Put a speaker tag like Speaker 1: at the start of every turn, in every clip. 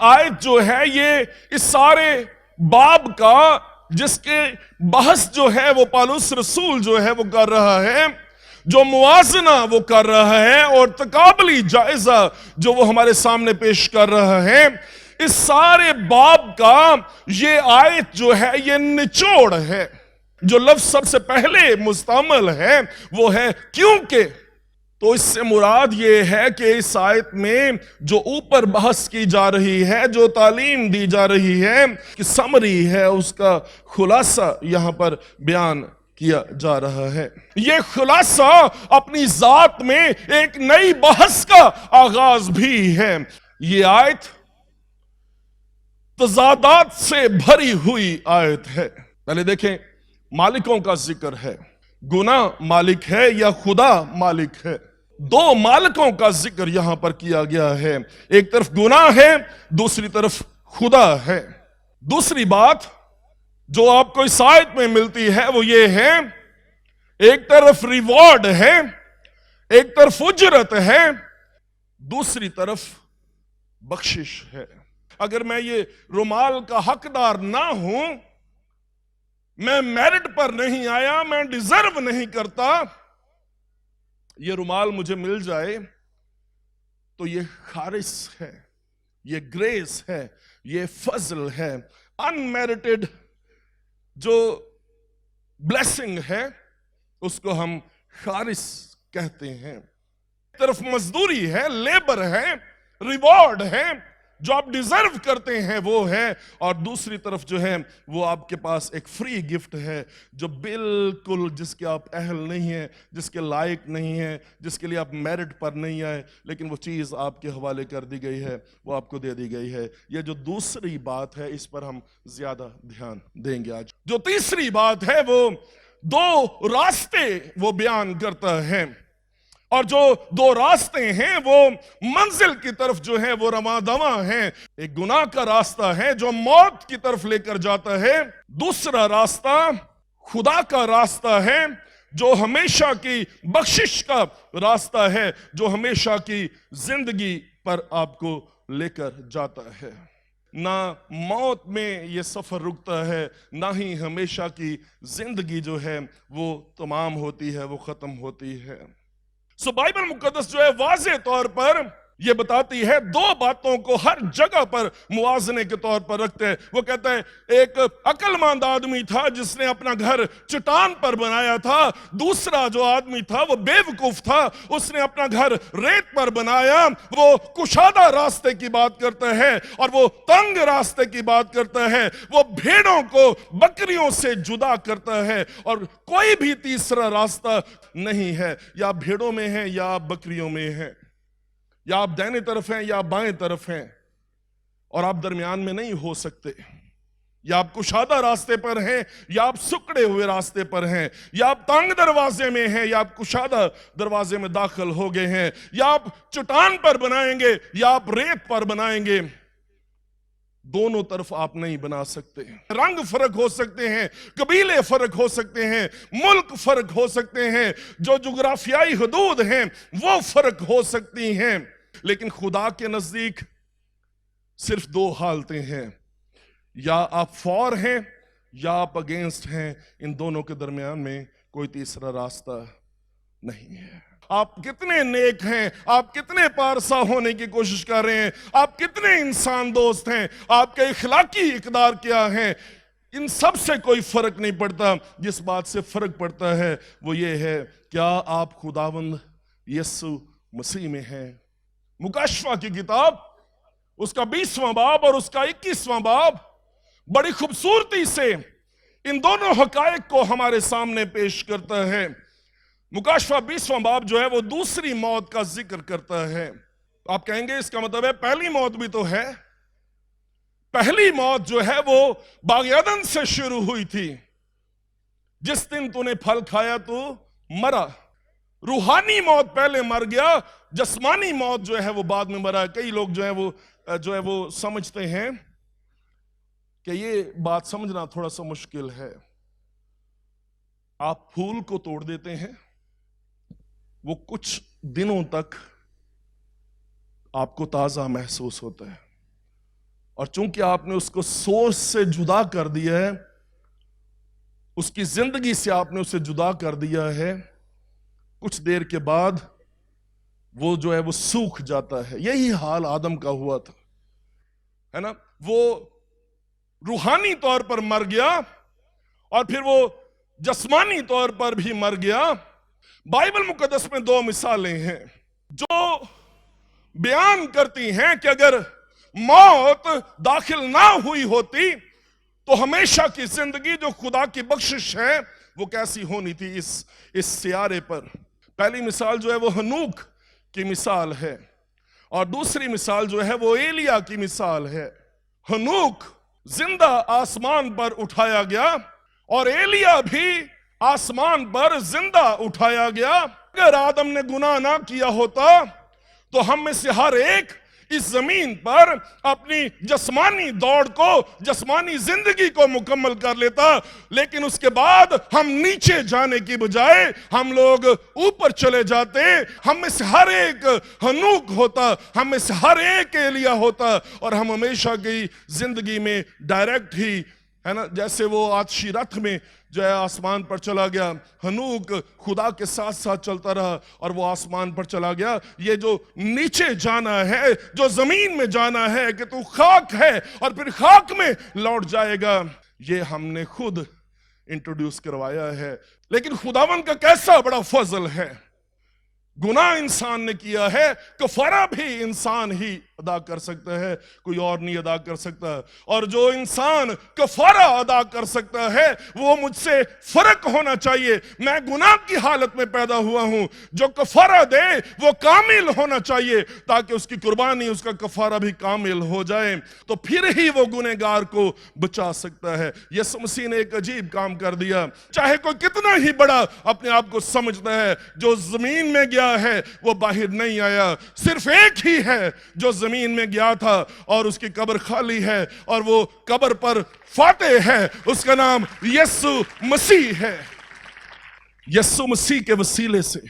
Speaker 1: آیت جو ہے یہ اس سارے باب کا جس کے بحث جو ہے وہ پالوس رسول جو ہے وہ کر رہا ہے، جو موازنہ وہ کر رہا ہے اور تقابلی جائزہ جو وہ ہمارے سامنے پیش کر رہا ہے، اس سارے باب کا یہ آیت جو ہے یہ نچوڑ ہے۔ جو لفظ سب سے پہلے مستعمل ہے وہ ہے کیونکہ۔ تو اس سے مراد یہ ہے کہ اس آیت میں جو اوپر بحث کی جا رہی ہے، جو تعلیم دی جا رہی ہے، کہ سمری ہے، اس کا خلاصہ یہاں پر بیان کیا جا رہا ہے۔ یہ خلاصہ اپنی ذات میں ایک نئی بحث کا آغاز بھی ہے۔ یہ آیت تضادات سے بھری ہوئی آیت ہے۔ پہلے دیکھیں، مالکوں کا ذکر ہے، گناہ مالک ہے یا خدا مالک ہے؟ دو مالکوں کا ذکر یہاں پر کیا گیا ہے، ایک طرف گناہ ہے، دوسری طرف خدا ہے۔ دوسری بات جو آپ کو اس آیت میں ملتی ہے وہ یہ ہے، ایک طرف ریوارڈ ہے، ایک طرف اجرت ہے، دوسری طرف بخشش ہے۔ اگر میں یہ رومال کا حقدار نہ ہوں، میں میرٹ پر نہیں آیا، میں ڈیزرو نہیں کرتا، یہ رومال مجھے مل جائے تو یہ خارص ہے، یہ گریس ہے، یہ فضل ہے، انمیرٹڈ جو بلیسنگ ہے اس کو ہم خارص کہتے ہیں۔ ایک طرف مزدوری ہے، لیبر ہے، ریوارڈ ہے، جو آپ ڈیزرو کرتے ہیں وہ ہے، اور دوسری طرف جو ہے وہ آپ کے پاس ایک فری گفٹ ہے جو بالکل جس کے آپ اہل نہیں ہیں، جس کے لائق نہیں ہیں، جس کے لیے آپ میرٹ پر نہیں آئے، لیکن وہ چیز آپ کے حوالے کر دی گئی ہے، وہ آپ کو دے دی گئی ہے۔ یہ جو دوسری بات ہے اس پر ہم زیادہ دھیان دیں گے آج۔ جو تیسری بات ہے وہ دو راستے وہ بیان کرتا ہے، اور جو دو راستے ہیں وہ منزل کی طرف جو ہے وہ رواں دواں ہیں۔ ایک گناہ کا راستہ ہے جو موت کی طرف لے کر جاتا ہے، دوسرا راستہ خدا کا راستہ ہے جو ہمیشہ کی بخشش کا راستہ ہے، جو ہمیشہ کی زندگی پر آپ کو لے کر جاتا ہے۔ نہ موت میں یہ سفر رکتا ہے، نہ ہی ہمیشہ کی زندگی جو ہے وہ تمام ہوتی ہے، وہ ختم ہوتی ہے۔ بائبل مقدس جو ہے واضح طور پر یہ بتاتی ہے، دو باتوں کو ہر جگہ پر موازنے کے طور پر رکھتے ہیں۔ وہ کہتا ہے ایک عقل مند آدمی تھا جس نے اپنا گھر چٹان پر بنایا تھا، دوسرا جو آدمی تھا وہ بے وقوف تھا، اس نے اپنا گھر ریت پر بنایا۔ وہ کشادہ راستے کی بات کرتا ہے اور وہ تنگ راستے کی بات کرتا ہے، وہ بھیڑوں کو بکریوں سے جدا کرتا ہے، اور کوئی بھی تیسرا راستہ نہیں ہے۔ یا آپ بھیڑوں میں ہیں یا آپ بکریوں میں ہیں، یا آپ دائیں طرف ہیں یا بائیں طرف ہیں، اور آپ درمیان میں نہیں ہو سکتے۔ یا آپ کشادہ راستے پر ہیں یا آپ سکڑے ہوئے راستے پر ہیں، یا آپ تنگ دروازے میں ہیں یا آپ کشادہ دروازے میں داخل ہو گئے ہیں، یا آپ چٹان پر بنائیں گے یا آپ ریت پر بنائیں گے، دونوں طرف آپ نہیں بنا سکتے۔ رنگ فرق ہو سکتے ہیں، قبیلے فرق ہو سکتے ہیں، ملک فرق ہو سکتے ہیں، جو جغرافیائی حدود ہیں وہ فرق ہو سکتی ہیں، لیکن خدا کے نزدیک صرف دو حالتیں ہیں، یا آپ فور ہیں یا آپ اگینسٹ ہیں۔ ان دونوں کے درمیان میں کوئی تیسرا راستہ نہیں ہے۔ آپ کتنے نیک ہیں، آپ کتنے پارسا ہونے کی کوشش کر رہے ہیں، آپ کتنے انسان دوست ہیں، آپ کے اخلاقی اقدار کیا ہیں، ان سب سے کوئی فرق نہیں پڑتا۔ جس بات سے فرق پڑتا ہے وہ یہ ہے، کیا آپ خداوند یسوع مسیح میں ہیں۔ مکاشفہ کی کتاب اس کا 20واں باب اور اس کا 21واں باب بڑی خوبصورتی سے ان دونوں حقائق کو ہمارے سامنے پیش کرتا ہے۔ مکاشفہ 20واں باب جو ہے وہ دوسری موت کا ذکر کرتا ہے۔ آپ کہیں گے اس کا مطلب ہے پہلی موت بھی تو ہے۔ پہلی موت جو ہے وہ باغ عدن سے شروع ہوئی تھی، جس دن تو نے پھل کھایا تو مرا۔ روحانی موت پہلے مر گیا، جسمانی موت جو ہے وہ بعد میں مرا۔ کئی لوگ جو ہے وہ سمجھتے ہیں کہ یہ بات سمجھنا تھوڑا سا مشکل ہے۔ آپ پھول کو توڑ دیتے ہیں، وہ کچھ دنوں تک آپ کو تازہ محسوس ہوتا ہے، اور چونکہ آپ نے اس کو سورس سے جدا کر دیا ہے، اس کی زندگی سے آپ نے اسے جدا کر دیا ہے، کچھ دیر کے بعد وہ جو ہے وہ سوکھ جاتا ہے۔ یہی حال آدم کا ہوا تھا، ہے نا؟ وہ روحانی طور پر مر گیا اور پھر وہ جسمانی طور پر بھی مر گیا۔ بائبل مقدس میں دو مثالیں ہیں جو بیان کرتی ہیں کہ اگر موت داخل نہ ہوئی ہوتی تو ہمیشہ کی زندگی جو خدا کی بخشش ہے وہ کیسی ہونی تھی اس سیارے پر۔ پہلی مثال جو ہے وہ ہنوک کی مثال ہے، اور دوسری مثال جو ہے وہ ایلیا کی مثال ہے۔ ہنوک زندہ آسمان پر اٹھایا گیا اور ایلیا بھی آسمان پر زندہ اٹھایا گیا۔ اگر آدم نے گناہ نہ کیا ہوتا تو ہم میں سے ہر ایک اس زمین پر اپنی جسمانی دوڑ کو، جسمانی زندگی کو مکمل کر لیتا، لیکن اس کے بعد ہم نیچے جانے کی بجائے ہم لوگ اوپر چلے جاتے۔ ہم میں سے ہر ایک ہنوک ہوتا، ہم میں سے ہر ایک ایلیا ہوتا، اور ہم ہمیشہ کی زندگی میں ڈائریکٹ ہی، ہے نا، جیسے وہ آتشی رتھ میں جو ہے آسمان پر چلا گیا، ہنوک خدا کے ساتھ ساتھ چلتا رہا اور وہ آسمان پر چلا گیا۔ یہ جو نیچے جانا ہے، جو زمین میں جانا ہے کہ تو خاک ہے اور پھر خاک میں لوٹ جائے گا، یہ ہم نے خود انٹروڈیوس کروایا ہے۔ لیکن خداوند کا کیسا بڑا فضل ہے، گناہ انسان نے کیا ہے، کفارہ بھی انسان ہی ادا کر سکتا ہے، کوئی اور نہیں ادا کر سکتا، اور جو انسان کفارہ ادا کر سکتا ہے وہ مجھ سے فرق ہونا چاہیے۔ میں گناہ کی حالت میں پیدا ہوا ہوں، جو کفارہ دے وہ کامل ہونا چاہیے تاکہ اس کی قربانی، اس کا کفارہ بھی کامل ہو جائے، تو پھر ہی وہ گنہگار کو بچا سکتا ہے۔ یسوع مسیح نے ایک عجیب کام کر دیا، چاہے کوئی کتنا ہی بڑا اپنے آپ کو سمجھتا ہے، جو زمین میں گیا ہے وہ باہر نہیں آیا۔ صرف ایک ہی ہے جو زمین میں گیا تھا اور اس کی قبر خالی ہے، اور وہ قبر پر فاتح ہے، اس کا نام یسوع مسیح ہے۔ یسوع مسیح کے وسیلے سے،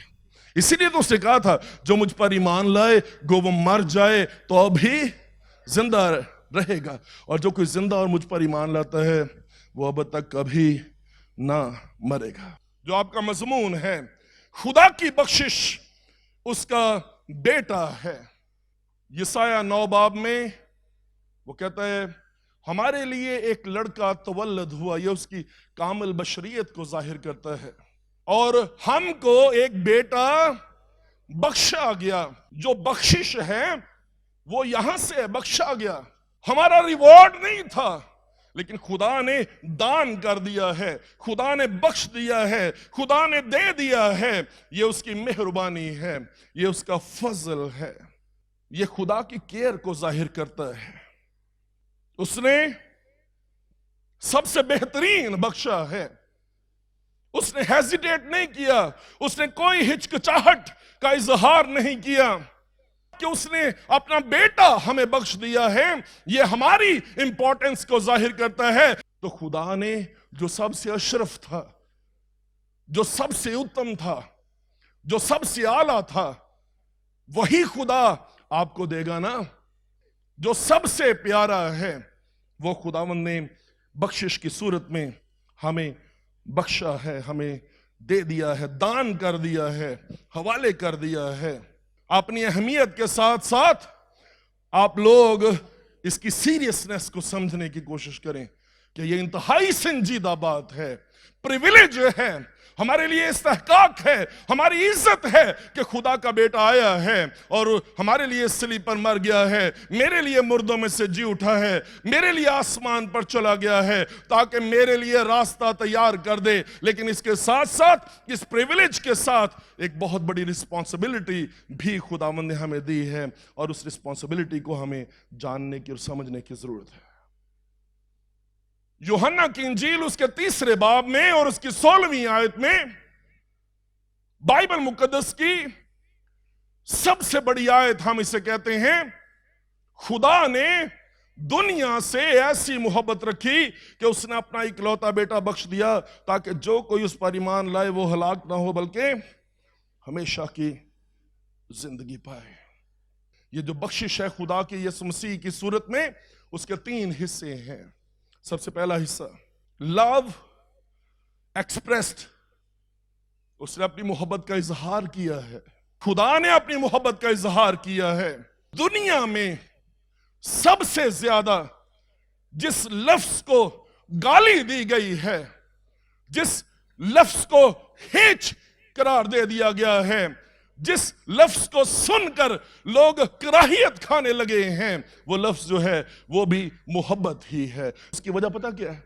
Speaker 1: اسی لیے تو اس نے کہا تھا جو مجھ پر ایمان لائے گو وہ مر جائے تو ابھی زندہ رہے گا، اور جو کوئی زندہ اور مجھ پر ایمان لاتا ہے وہ اب تک کبھی نہ مرے گا۔ جو آپ کا مضمون ہے، خدا کی بخشش اس کا بیٹا ہے۔ یسایہ 9 باب میں وہ کہتا ہے ہمارے لیے ایک لڑکا تولد ہوا، یہ اس کی کامل بشریت کو ظاہر کرتا ہے، اور ہم کو ایک بیٹا بخشا گیا۔ جو بخشش ہے وہ یہاں سے بخشا گیا، ہمارا ریوارڈ نہیں تھا، لیکن خدا نے دان کر دیا ہے، خدا نے بخش دیا ہے، خدا نے دے دیا ہے۔ یہ اس کی مہربانی ہے، یہ اس کا فضل ہے، یہ خدا کی کیئر کو ظاہر کرتا ہے۔ اس نے سب سے بہترین بخشا ہے، اس نے ہیزیٹیٹ نہیں کیا، اس نے کوئی ہچکچاہٹ کا اظہار نہیں کیا کہ اس نے اپنا بیٹا ہمیں بخش دیا ہے۔ یہ ہماری امپورٹنس کو ظاہر کرتا ہے۔ تو خدا نے جو سب سے اشرف تھا، جو سب سے اتم تھا، جو سب سے اعلیٰ تھا، وہی خدا آپ کو دے گا نا۔ جو سب سے پیارا ہے وہ خداوند نے بخشش کی صورت میں ہمیں بخشا ہے، ہمیں دے دیا ہے، دان کر دیا ہے، حوالے کر دیا ہے۔ اپنی اہمیت کے ساتھ ساتھ آپ لوگ اس کی سیریسنس کو سمجھنے کی کوشش کریں کہ یہ انتہائی سنجیدہ بات ہے، پریویلیج ہے، ہمارے لیے استحقاق ہے، ہماری عزت ہے کہ خدا کا بیٹا آیا ہے اور ہمارے لیے صلیب پر مر گیا ہے، میرے لیے مردوں میں سے جی اٹھا ہے، میرے لیے آسمان پر چلا گیا ہے تاکہ میرے لیے راستہ تیار کر دے۔ لیکن اس کے ساتھ ساتھ، اس پریویلیج کے ساتھ، ایک بہت بڑی رسپانسبلٹی بھی خداوند نے ہمیں دی ہے، اور اس رسپانسبلٹی کو ہمیں جاننے کی اور سمجھنے کی ضرورت ہے۔ یوحنا کی انجیل اس کے 3 باب میں اور اس کی 16ویں آیت میں بائبل مقدس کی سب سے بڑی آیت ہم اسے کہتے ہیں، خدا نے دنیا سے ایسی محبت رکھی کہ اس نے اپنا اکلوتا بیٹا بخش دیا تاکہ جو کوئی اس پر ایمان لائے وہ ہلاک نہ ہو بلکہ ہمیشہ کی زندگی پائے۔ یہ جو بخشش ہے خدا کی یسوع مسیح کی صورت میں، اس کے 3 حصے ہیں. سب سے پہلا حصہ لو ایکسپریسڈ، اس نے اپنی محبت کا اظہار کیا ہے. خدا نے اپنی محبت کا اظہار کیا ہے. دنیا میں سب سے زیادہ جس لفظ کو گالی دی گئی ہے، جس لفظ کو ہیچ قرار دے دیا گیا ہے، جس لفظ کو سن کر لوگ کراہیت کھانے لگے ہیں، وہ لفظ جو ہے وہ بھی محبت ہی ہے. اس کی وجہ پتہ کیا ہے؟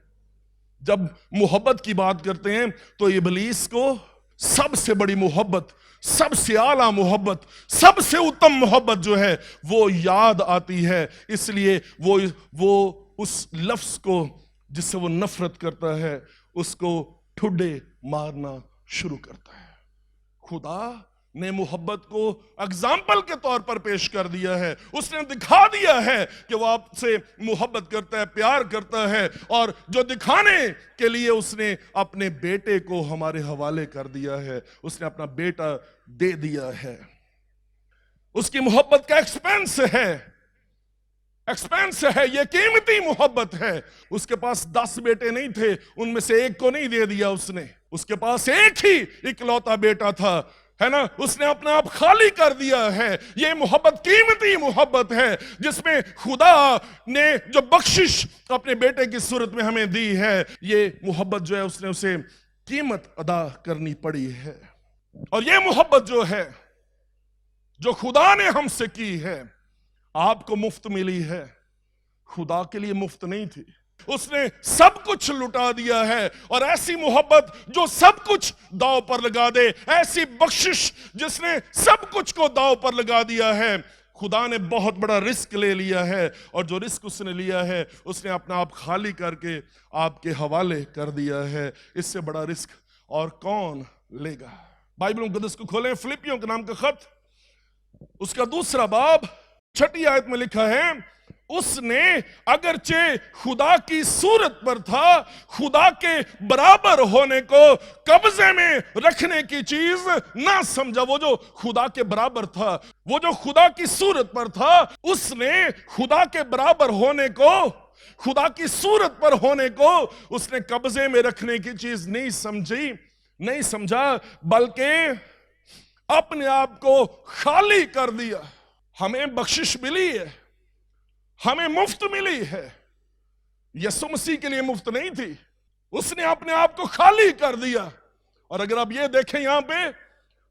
Speaker 1: جب محبت کی بات کرتے ہیں تو ابلیس کو سب سے بڑی محبت، سب سے اعلیٰ محبت، سب سے اتم محبت جو ہے وہ یاد آتی ہے. اس لیے وہ اس لفظ کو جس سے وہ نفرت کرتا ہے اس کو ٹھڈے مارنا شروع کرتا ہے. خدا نے محبت کو اگزامپل کے طور پر پیش کر دیا ہے. اس نے دکھا دیا ہے کہ وہ آپ سے محبت کرتا ہے، پیار کرتا ہے، اور جو دکھانے کے لیے اس نے اپنے بیٹے کو ہمارے حوالے کر دیا ہے. اس نے اپنا بیٹا دے دیا ہے. اس کی محبت کا ایکسپینس ہے، یہ قیمتی محبت ہے. اس کے پاس 10 بیٹے نہیں تھے، ان میں سے ایک کو نہیں دے دیا اس نے. اس کے پاس ایک ہی اکلوتا بیٹا تھا، ہے نا. اس نے اپنا آپ خالی کر دیا ہے. یہ محبت قیمتی محبت ہے جس میں خدا نے جو بخشش اپنے بیٹے کی صورت میں ہمیں دی ہے، یہ محبت جو ہے اس نے اسے قیمت ادا کرنی پڑی ہے. اور یہ محبت جو ہے جو خدا نے ہم سے کی ہے، آپ کو مفت ملی ہے، خدا کے لیے مفت نہیں تھی. اس نے سب کچھ لٹا دیا ہے. اور ایسی محبت جو سب کچھ داؤ پر لگا دے، ایسی بخشش جس نے سب کچھ کو داؤ پر لگا دیا ہے. خدا نے بہت بڑا رسک لے لیا ہے، اور جو رسک اس نے لیا ہے اس نے اپنا آپ خالی کر کے آپ کے حوالے کر دیا ہے. اس سے بڑا رسک اور کون لے گا؟ بائبل مقدس کو کھولیں، فلپیوں کے نام کا خط، اس کا 2 باب 6 آیت میں لکھا ہے، اس نے اگرچہ خدا کی صورت پر تھا، خدا کے برابر ہونے کو قبضے میں رکھنے کی چیز نہ سمجھا. وہ جو خدا کے برابر تھا، وہ جو خدا کی صورت پر تھا، اس نے خدا کے برابر ہونے کو، خدا کی صورت پر ہونے کو اس نے قبضے میں رکھنے کی چیز نہیں سمجھا، بلکہ اپنے آپ کو خالی کر دیا. ہمیں بخشش ملی ہے، ہمیں مفت ملی ہے. یسوع مسیح کے لیے مفت نہیں تھی، اس نے اپنے آپ کو خالی کر دیا. اور اگر آپ یہ دیکھیں یہاں پہ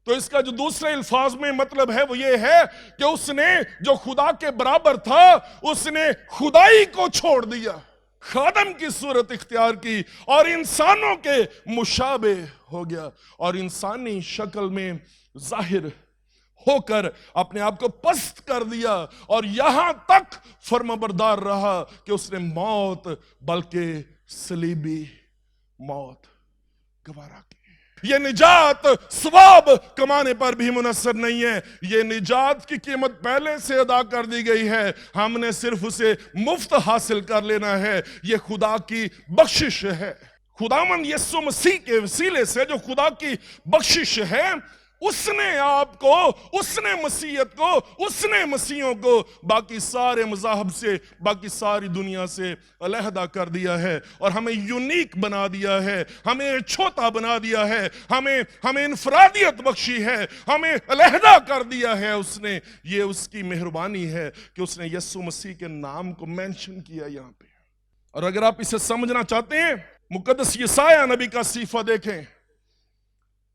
Speaker 1: تو اس کا جو دوسرے الفاظ میں مطلب ہے وہ یہ ہے کہ اس نے جو خدا کے برابر تھا اس نے خدائی کو چھوڑ دیا، خادم کی صورت اختیار کی اور انسانوں کے مشابہ ہو گیا، اور انسانی شکل میں ظاہر ہو کر اپنے آپ کو پست کر دیا، اور یہاں تک فرمانبردار رہا کہ اس نے موت، بلکہ صلیبی موت گوارا کی. یہ نجات ثواب کمانے پر بھی منحصر نہیں ہے، یہ نجات کی قیمت پہلے سے ادا کر دی گئی ہے. ہم نے صرف اسے مفت حاصل کر لینا ہے. یہ خدا کی بخشش ہے. خداوند یسوع مسیح کے وسیلے سے جو خدا کی بخشش ہے، اس نے آپ کو، اس نے مسیحیت کو، اس نے مسیحوں کو باقی سارے مذاہب سے، باقی ساری دنیا سے علیحدہ کر دیا ہے، اور ہمیں یونیک بنا دیا ہے، ہمیں چھوٹا بنا دیا ہے، ہمیں انفرادیت بخشی ہے، ہمیں علیحدہ کر دیا ہے. اس نے، یہ اس کی مہربانی ہے کہ اس نے یسوع مسیح کے نام کو مینشن کیا یہاں پہ. اور اگر آپ اسے سمجھنا چاہتے ہیں، مقدس یسایہ نبی کا صحیفہ دیکھیں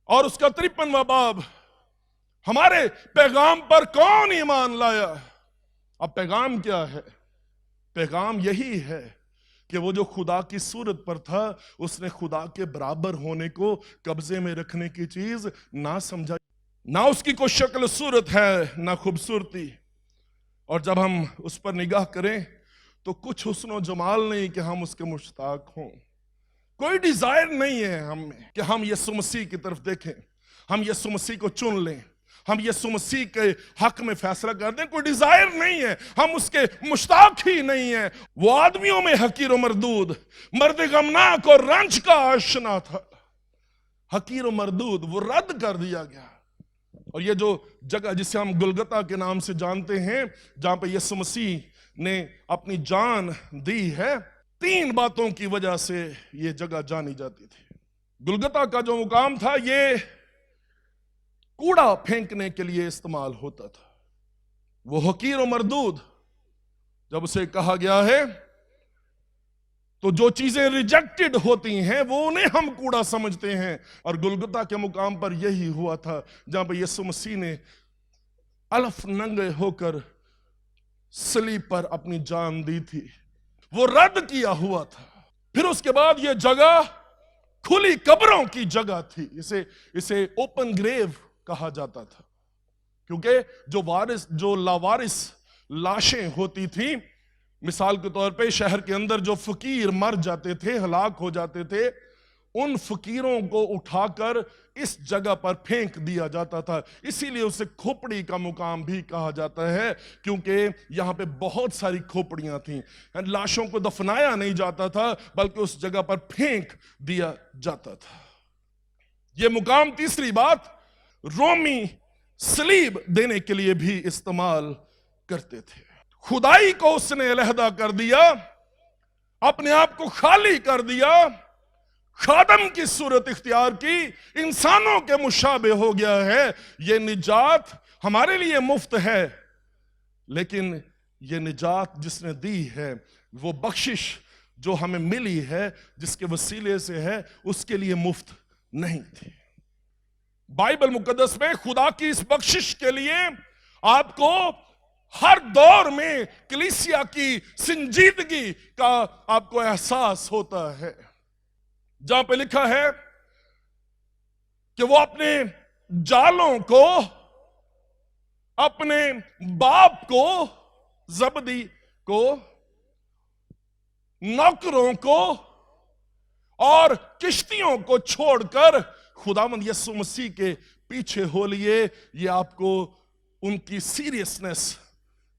Speaker 1: اور اس کا 53واں باب، ہمارے پیغام پر کون ایمان لایا. اب پیغام کیا ہے؟ پیغام یہی ہے کہ وہ جو خدا کی صورت پر تھا اس نے خدا کے برابر ہونے کو قبضے میں رکھنے کی چیز نہ سمجھا. نہ اس کی کوئی شکل و صورت ہے، نہ خوبصورتی. اور جب ہم اس پر نگاہ کریں تو کچھ حسن و جمال نہیں کہ ہم اس کے مشتاق ہوں. کوئی ڈیزائر نہیں ہے ہم میں کہ ہم یسوع مسیح کی طرف دیکھیں، ہم یسوع مسیح کو چن لیں، ہم یسوع مسیح کے حق میں فیصلہ کر دیں. کوئی ڈیزائر نہیں ہے، ہم اس کے مشتاق ہی نہیں ہیں. وہ آدمیوں میں حقیر و مردود، مرد غمناک اور رنج کا آشنا تھا. حقیر و مردود، وہ رد کر دیا گیا. اور یہ جو جگہ جسے ہم گلگتا کے نام سے جانتے ہیں، جہاں پہ یسوع مسیح نے اپنی جان دی ہے، 3 باتوں کی وجہ سے یہ جگہ جانی جاتی تھی۔ گلگتا کا جو مقام تھا یہ کوڑا پھینکنے کے لیے استعمال ہوتا تھا۔ وہ حقیر و مردود جب اسے کہا گیا ہے تو جو چیزیں ریجیکٹڈ ہوتی ہیں وہ انہیں ہم کوڑا سمجھتے ہیں، اور گلگتا کے مقام پر یہی ہوا تھا جہاں پہ یسوع مسیح نے الف ننگے ہو کر صلیب پر اپنی جان دی تھی، وہ رد کیا ہوا تھا۔ پھر اس کے بعد یہ جگہ کھلی قبروں کی جگہ تھی، اسے اوپن گریو کہا جاتا تھا، کیونکہ جو لاوارث لاشیں ہوتی تھیں، مثال کے طور پہ شہر کے اندر جو فقیر مر جاتے تھے، ہلاک ہو جاتے تھے، ان فقیروں کو اٹھا کر اس جگہ پر پھینک دیا جاتا تھا۔ اسی لیے اسے کھوپڑی کا مقام بھی کہا جاتا ہے، کیونکہ یہاں پہ بہت ساری کھوپڑیاں تھیں، لاشوں کو دفنایا نہیں جاتا تھا بلکہ اس جگہ پر پھینک دیا جاتا تھا۔ یہ مقام، تیسری بات، رومی صلیب دینے کے لیے بھی استعمال کرتے تھے۔ خدائی کو اس نے علیحدہ کر دیا، اپنے آپ کو خالی کر دیا، خادم کی صورت اختیار کی، انسانوں کے مشابہ ہو گیا ہے۔ یہ نجات ہمارے لیے مفت ہے، لیکن یہ نجات جس نے دی ہے، وہ بخشش جو ہمیں ملی ہے، جس کے وسیلے سے ہے، اس کے لیے مفت نہیں تھی۔ بائبل مقدس میں خدا کی اس بخشش کے لیے آپ کو ہر دور میں کلیسیا کی سنجیدگی کا آپ کو احساس ہوتا ہے، جہاں پہ لکھا ہے کہ وہ اپنے جالوں کو، اپنے باپ کو، زبدی کو، نوکروں کو اور کشتیوں کو چھوڑ کر خداوند یسوع مسیح کے پیچھے ہو لیے۔ یہ آپ کو ان کی سیریسنس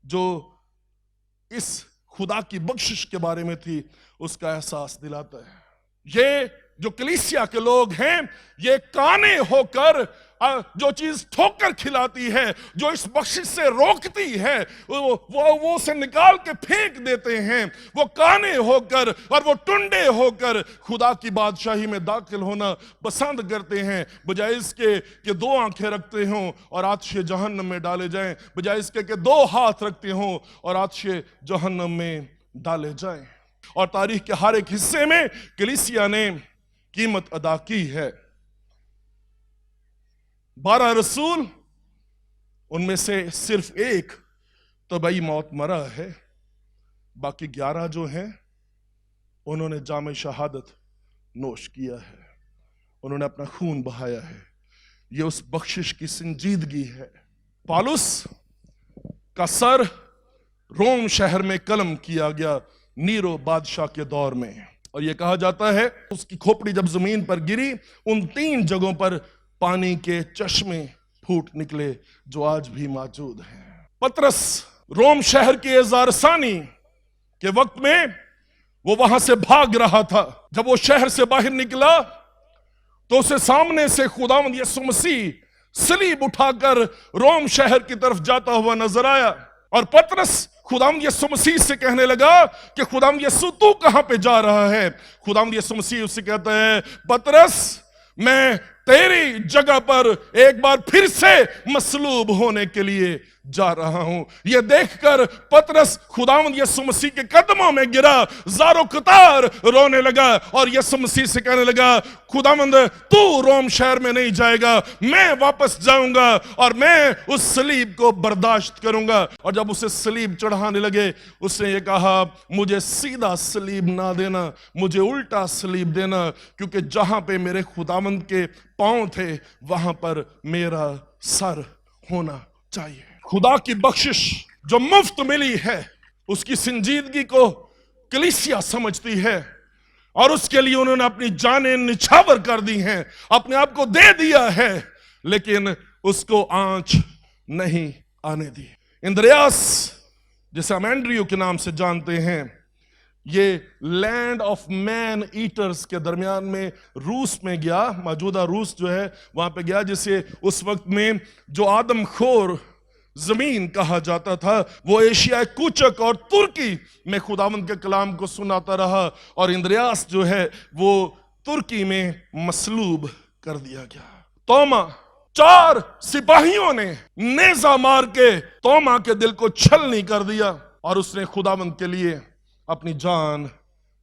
Speaker 1: جو اس خدا کی بخشش کے بارے میں تھی اس کا احساس دلاتا ہے۔ یہ جو کلیسیا کے لوگ ہیں، یہ کانے ہو کر جو چیز ٹھوکر کھلاتی ہے، جو اس بخشش سے روکتی ہے، وہ اسے نکال کے پھینک دیتے ہیں۔ وہ کانے ہو کر اور وہ ٹنڈے ہو کر خدا کی بادشاہی میں داخل ہونا پسند کرتے ہیں، بجائے اس کے کہ 2 آنکھیں رکھتے ہوں اور آتش جہنم میں ڈالے جائیں، بجائے اس کے کہ 2 ہاتھ رکھتے ہوں اور آتش جہنم میں ڈالے جائیں۔ اور تاریخ کے ہر ایک حصے میں کلیسیا نے قیمت ادا کی ہے۔ 12 رسول، ان میں سے صرف 1 طبعی موت مرا ہے، باقی 11 جو ہیں انہوں نے جام شہادت نوش کیا ہے، انہوں نے اپنا خون بہایا ہے۔ یہ اس بخشش کی سنجیدگی ہے۔ پالوس کا سر روم شہر میں قلم کیا گیا نیرو بادشاہ کے دور میں، اور یہ کہا جاتا ہے اس کی کھوپڑی جب زمین پر گری، ان 3 جگہوں پر پانی کے چشمے پھوٹ نکلے جو آج بھی موجود ہیں۔ پترس روم شہر کی اظہار ثانی کے وقت میں وہ وہاں سے بھاگ رہا تھا۔ جب وہ شہر سے باہر نکلا تو اسے سامنے سے خداوند یسوع مسیح صلیب اٹھا کر روم شہر کی طرف جاتا ہوا نظر آیا، اور پترس خداوند یسوع مسیح سے کہنے لگا کہ خداوند یسوع تو کہاں پہ جا رہا ہے؟ خداوند یسوع مسیح اسے کہتا ہے، پترس میں تیری جگہ پر ایک بار پھر سے مصلوب ہونے کے لیے جا رہا ہوں۔ یہ دیکھ کر پترس خداوند یسوع مسیح کے قدموں میں گرا، زار و قطار رونے لگا، اور یسوع مسیح سے کہنے لگا، خداوند تو روم شہر میں نہیں جائے گا، میں واپس جاؤں گا اور میں اس صلیب کو برداشت کروں گا۔ اور جب اسے صلیب چڑھانے لگے، اس نے یہ کہا، مجھے سیدھا صلیب نہ دینا، مجھے الٹا صلیب دینا، کیونکہ جہاں پہ میرے خداوند کے پاؤں تھے وہاں پر میرا سر ہونا چاہیے۔ خدا کی بخشش جو مفت ملی ہے، اس کی سنجیدگی کو کلیسیا سمجھتی ہے، اور اس کے لیے انہوں نے اپنی جانیں نچھاور کر دی ہیں، اپنے آپ کو دے دیا ہے، لیکن اس کو آنچ نہیں آنے دی۔ اندریاس، جسے ہم اینڈریو کے نام سے جانتے ہیں، یہ لینڈ آف مین ایٹرز کے درمیان میں روس میں گیا، موجودہ روس جو ہے وہاں پہ گیا، جسے اس وقت میں جو آدم خور زمین کہا جاتا تھا، وہ ایشیا کوچک اور ترکی میں خداوند کے کلام کو سناتا رہا، اور اندریاس جو ہے وہ ترکی میں مصلوب کر دیا گیا۔ توما، 4 سپاہیوں نے نیزہ مار کے توما کے دل کو چھلنی کر دیا، اور اس نے خداوند کے لیے اپنی جان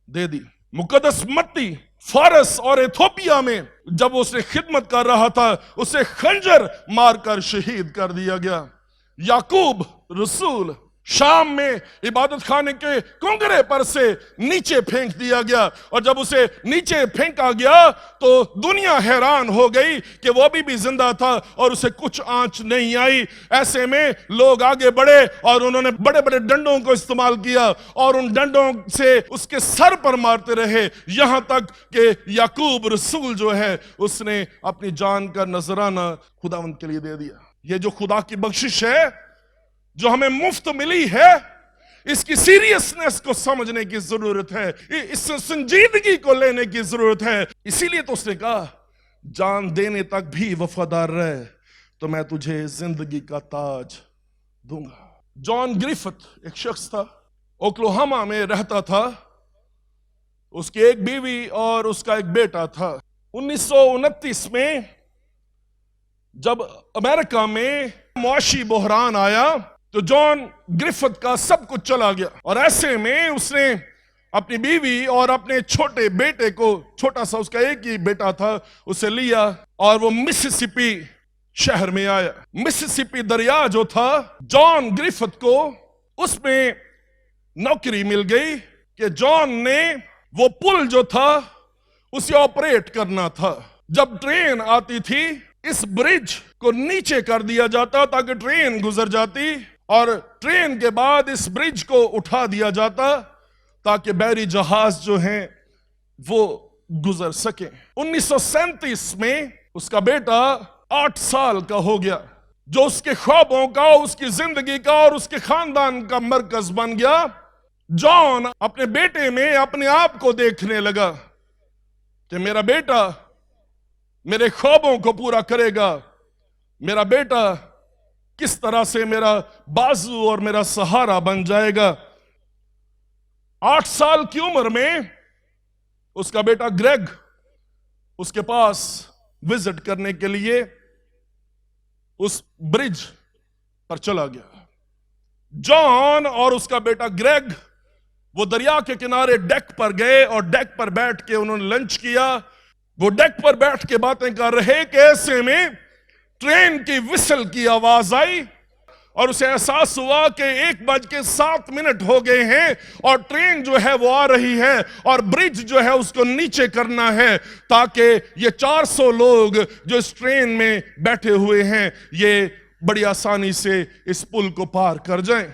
Speaker 1: دے دی۔ مقدس متی فارس اور ایتھوپیا میں جب اس نے خدمت کر رہا تھا، اسے خنجر مار کر شہید کر دیا گیا۔ یعقوب رسول شام میں عبادت خانے کے کنگرے پر سے نیچے پھینک دیا گیا، اور جب اسے نیچے پھینکا گیا تو دنیا حیران ہو گئی کہ وہ بھی زندہ تھا اور اسے کچھ آنچ نہیں آئی۔ ایسے میں لوگ آگے بڑھے اور انہوں نے بڑے بڑے ڈنڈوں کو استعمال کیا، اور ان ڈنڈوں سے اس کے سر پر مارتے رہے، یہاں تک کہ یعقوب رسول جو ہے اس نے اپنی جان کا نذرانہ خداوند کے لیے دے دیا۔ یہ جو خدا کی بخشش ہے جو ہمیں مفت ملی ہے، اس کی سیریسنس کو سمجھنے کی ضرورت ہے، اس سنجیدگی کو لینے کی ضرورت ہے۔ اسی لیے تو اس نے کہا جان دینے تک بھی وفادار رہ تو میں تجھے زندگی کا تاج دوں گا۔ جان گریفت ایک شخص تھا، اوکلاہوما میں رہتا تھا، اس کی ایک بیوی اور اس کا ایک بیٹا تھا۔ 1929 میں جب امریکہ میں معاشی بحران آیا تو جان گریفت کا سب کچھ چلا گیا، اور ایسے میں اس نے اپنی بیوی اور اپنے چھوٹے بیٹے کو، چھوٹا سا اس کا ایک ہی بیٹا تھا، اسے لیا اور وہ مسیسپی شہر میں آیا۔ مسیسپی دریا جو تھا، جان گریفت کو اس میں نوکری مل گئی کہ جان نے وہ پل جو تھا اسے آپریٹ کرنا تھا۔ جب ٹرین آتی تھی اس برج کو نیچے کر دیا جاتا تاکہ ٹرین گزر جاتی، اور ٹرین کے بعد اس برج کو اٹھا دیا جاتا تاکہ بحری جہاز جو ہیں وہ گزر سکیں۔ 1937 میں اس کا بیٹا 8 سال کا ہو گیا، جو اس کے خوابوں کا، اس کی زندگی کا اور اس کے خاندان کا مرکز بن گیا۔ جان اپنے بیٹے میں اپنے آپ کو دیکھنے لگا کہ میرا بیٹا میرے خوابوں کو پورا کرے گا، میرا بیٹا کس طرح سے میرا بازو اور میرا سہارا بن جائے گا۔ 8 سال کی عمر میں اس کا بیٹا گریگ اس کے پاس وزٹ کرنے کے لیے اس برج پر چلا گیا۔ جان اور اس کا بیٹا گریگ وہ دریا کے کنارے ڈیک پر گئے، اور ڈیک پر بیٹھ کے انہوں نے لنچ کیا۔ وہ ڈیک پر بیٹھ کے باتیں کر رہے کہ ایسے میں ٹرین کی وسل کی آواز آئی، اور اسے احساس ہوا کہ 1:07 ہو گئے ہیں اور ٹرین جو ہے وہ آ رہی ہے، اور برج جو ہے اس کو نیچے کرنا ہے تاکہ یہ 400 لوگ جو اس ٹرین میں بیٹھے ہوئے ہیں یہ بڑی آسانی سے اس پل کو پار کر جائیں۔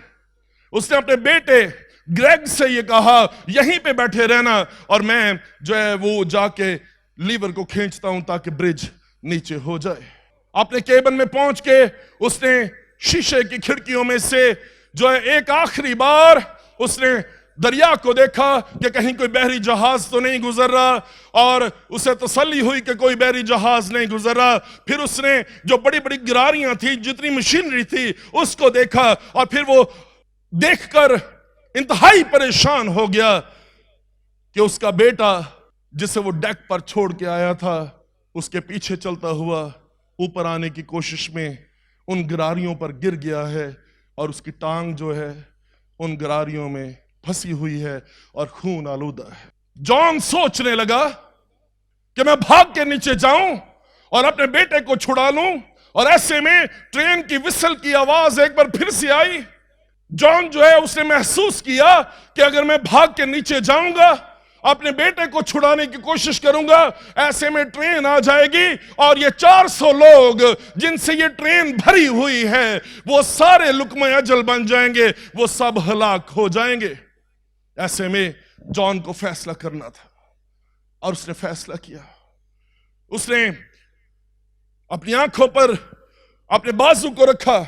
Speaker 1: اس نے اپنے بیٹے گریگ سے یہ کہا یہیں پہ بیٹھے رہنا، اور میں جو ہے وہ جا کے لیور کو کھینچتا ہوں تاکہ برج نیچے ہو جائے۔ اپنے کیبن میں پہنچ کے اس نے شیشے کی کھڑکیوں میں سے جو ہے ایک آخری بار اس نے دریا کو دیکھا کہ کہیں کوئی بحری جہاز تو نہیں گزر رہا، اور اسے تسلی ہوئی کہ کوئی بحری جہاز نہیں گزر رہا۔ پھر اس نے جو بڑی بڑی گراریاں تھی، جتنی مشینری تھی، اس کو دیکھا، اور پھر وہ دیکھ کر انتہائی پریشان ہو گیا کہ اس کا بیٹا جسے وہ ڈیک پر چھوڑ کے آیا تھا اس کے پیچھے چلتا ہوا اوپر آنے کی کوشش میں ان گراریوں پر گر گیا ہے، اور اس کی ٹانگ جو ہے ان گراریوں میں پھنسی ہوئی ہے اور خون آلودہ ہے۔ جان سوچنے لگا کہ میں بھاگ کے نیچے جاؤں اور اپنے بیٹے کو چھڑا لوں، اور ایسے میں ٹرین کی وسل کی آواز ایک بار پھر سے آئی۔ جان جو ہے اس نے محسوس کیا کہ اگر میں بھاگ کے نیچے جاؤں گا، اپنے بیٹے کو چھڑانے کی کوشش کروں گا، ایسے میں ٹرین آ جائے گی اور یہ 400 لوگ جن سے یہ ٹرین بھری ہوئی ہے وہ سارے لقمہ اجل بن جائیں گے، وہ سب ہلاک ہو جائیں گے۔ ایسے میں جان کو فیصلہ کرنا تھا، اور اس نے فیصلہ کیا۔ اس نے اپنی آنکھوں پر اپنے بازو کو رکھا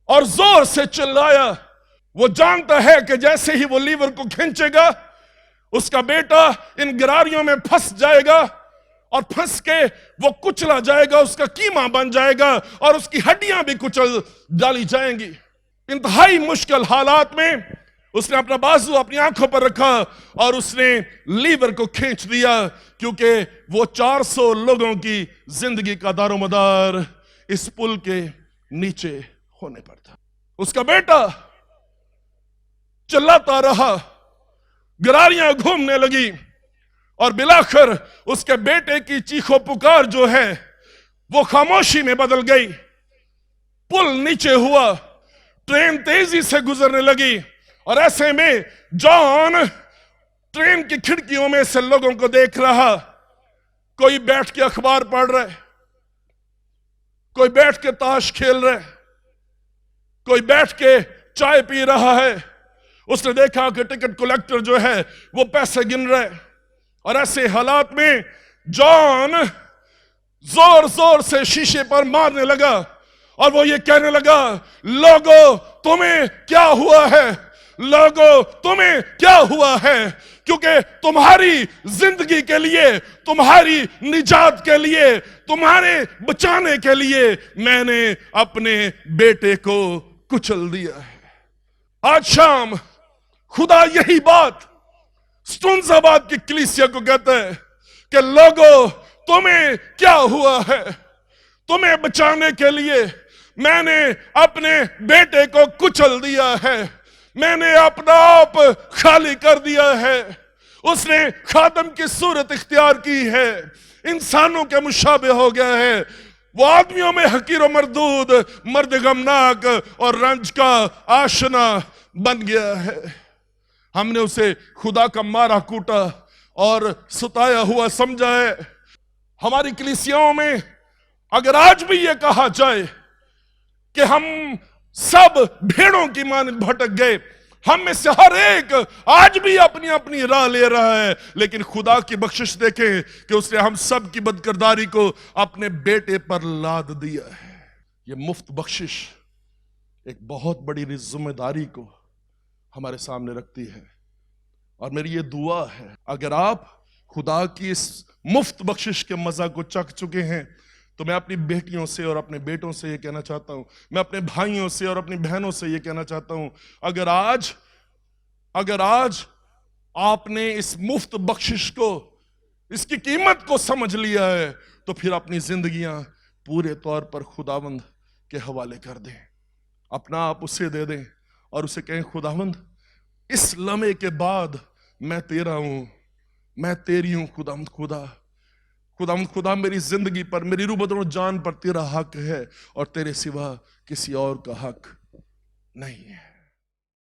Speaker 1: اور زور سے چلایا۔ وہ جانتا ہے کہ جیسے ہی وہ لیور کو کھینچے گا اس کا بیٹا ان گراریوں میں پھنس جائے گا، اور پھنس کے وہ کچلا جائے گا, اس کا قیمہ بن جائے گا اور اس کی ہڈیاں بھی کچل ڈالی جائیں گی. انتہائی مشکل حالات میں اس نے اپنا بازو اپنی آنکھوں پر رکھا اور اس نے لیور کو کھینچ دیا, کیونکہ وہ 400 لوگوں کی زندگی کا دار و مدار اس پل کے نیچے ہونے پر تھا. اس کا بیٹا چلاتا رہا, گراریاں گھومنے لگی اور بالآخر اس کے بیٹے کی چیخو پکار جو ہے وہ خاموشی میں بدل گئی. پل نیچے ہوا, ٹرین تیزی سے گزرنے لگی اور ایسے میں جان ٹرین کی کھڑکیوں میں سے لوگوں کو دیکھ رہا. کوئی بیٹھ کے اخبار پڑھ رہے, کوئی بیٹھ کے تاش کھیل رہے, کوئی بیٹھ کے چائے پی رہا ہے. اس نے دیکھا کہ ٹکٹ کلیکٹر جو ہے وہ پیسے گن رہے, اور ایسے حالات میں جان زور زور سے شیشے پر مارنے لگا اور وہ یہ کہنے لگا, لوگو تمہیں کیا ہوا ہے, لوگو تمہیں کیا ہوا ہے, کیونکہ تمہاری زندگی کے لیے, تمہاری نجات کے لیے, تمہارے بچانے کے لیے میں نے اپنے بیٹے کو کچل دیا ہے. آج شام خدا یہی بات سٹونز آباد کی کلیسیا کو کہتا ہے کہ لوگو تمہیں کیا ہوا ہے, تمہیں بچانے کے لیے میں نے اپنے بیٹے کو کچل دیا ہے, میں نے اپنا آپ خالی کر دیا ہے. اس نے خادم کی صورت اختیار کی ہے, انسانوں کے مشابہ ہو گیا ہے, وہ آدمیوں میں حقیر و مردود, مرد غمناک اور رنج کا آشنا بن گیا ہے. ہم نے اسے خدا کا مارا کوٹا اور ستایا ہوا سمجھا ہے. ہماری کلیسیاؤں میں اگر آج بھی یہ کہا جائے کہ ہم سب بھیڑوں کی مانند بھٹک گئے, ہم میں سے ہر ایک آج بھی اپنی اپنی راہ لے رہا ہے, لیکن خدا کی بخشش دیکھیں کہ اس نے ہم سب کی بدکرداری کو اپنے بیٹے پر لاد دیا ہے. یہ مفت بخشش ایک بہت بڑی ذمہ داری کو ہمارے سامنے رکھتی ہے, اور میری یہ دعا ہے اگر آپ خدا کی اس مفت بخشش کے مزہ کو چکھ چکے ہیں تو میں اپنی بیٹیوں سے اور اپنے بیٹوں سے یہ کہنا چاہتا ہوں, میں اپنے بھائیوں سے اور اپنی بہنوں سے یہ کہنا چاہتا ہوں, اگر آج آپ نے اس مفت بخشش کو, اس کی قیمت کو سمجھ لیا ہے تو پھر اپنی زندگیاں پورے طور پر خداوند کے حوالے کر دیں, اپنا آپ اسے دے دیں اور اسے کہیں خداوند اس لمحے کے بعد میں تیرا ہوں, میں تیری ہوں. خدا میری زندگی پر, میری روح بدن و جان پر تیرا حق ہے اور تیرے سوا کسی اور کا حق نہیں ہے.